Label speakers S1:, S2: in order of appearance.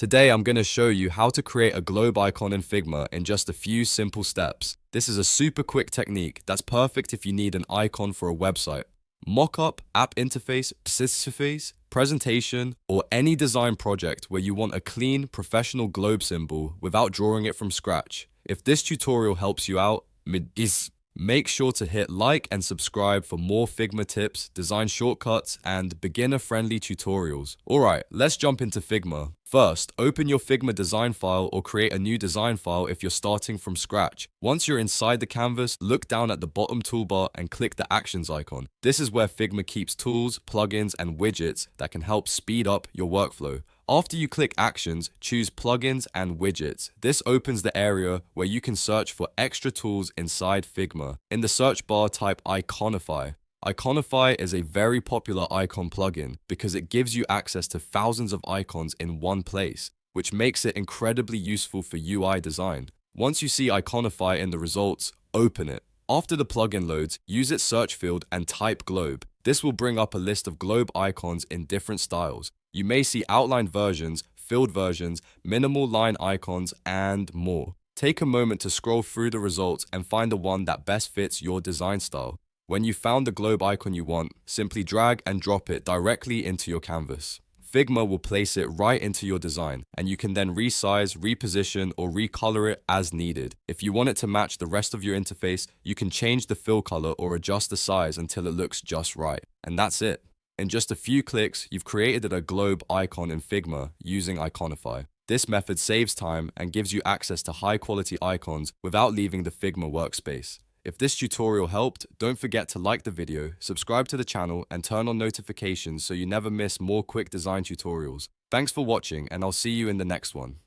S1: Today I'm going to show you how to create a globe icon in Figma in just a few simple steps. This is a super quick technique that's perfect if you need an icon for a website, mockup, app interface, specifice, presentation, or any design project where you want a clean, professional globe symbol without drawing it from scratch. If this tutorial helps you out, make sure to hit like and subscribe for more Figma tips, design shortcuts, and beginner-friendly tutorials. Alright, let's jump into Figma. First, open your Figma design file or create a new design file if you're starting from scratch. Once you're inside the canvas, look down at the bottom toolbar and click the Actions icon. This is where Figma keeps tools, plugins, and widgets that can help speed up your workflow. After you click Actions, choose Plugins and Widgets. This opens the area where you can search for extra tools inside Figma. In the search bar, type Iconify. Iconify is a very popular icon plugin because it gives you access to thousands of icons in one place, which makes it incredibly useful for UI design. Once you see Iconify in the results, open it. After the plugin loads, use its search field and type globe. This will bring up a list of globe icons in different styles. You may see outlined versions, filled versions, minimal line icons, and more. Take a moment to scroll through the results and find the one that best fits your design style. When you found the globe icon you want, simply drag and drop it directly into your canvas. Figma will place it right into your design, and you can then resize, reposition, or recolor it as needed. If you want it to match the rest of your interface, you can change the fill color or adjust the size until it looks just right. And that's it. In just a few clicks, you've created a globe icon in Figma using Iconify. This method saves time and gives you access to high-quality icons without leaving the Figma workspace. If this tutorial helped, don't forget to like the video, subscribe to the channel, and turn on notifications so you never miss more quick design tutorials. Thanks for watching, and I'll see you in the next one.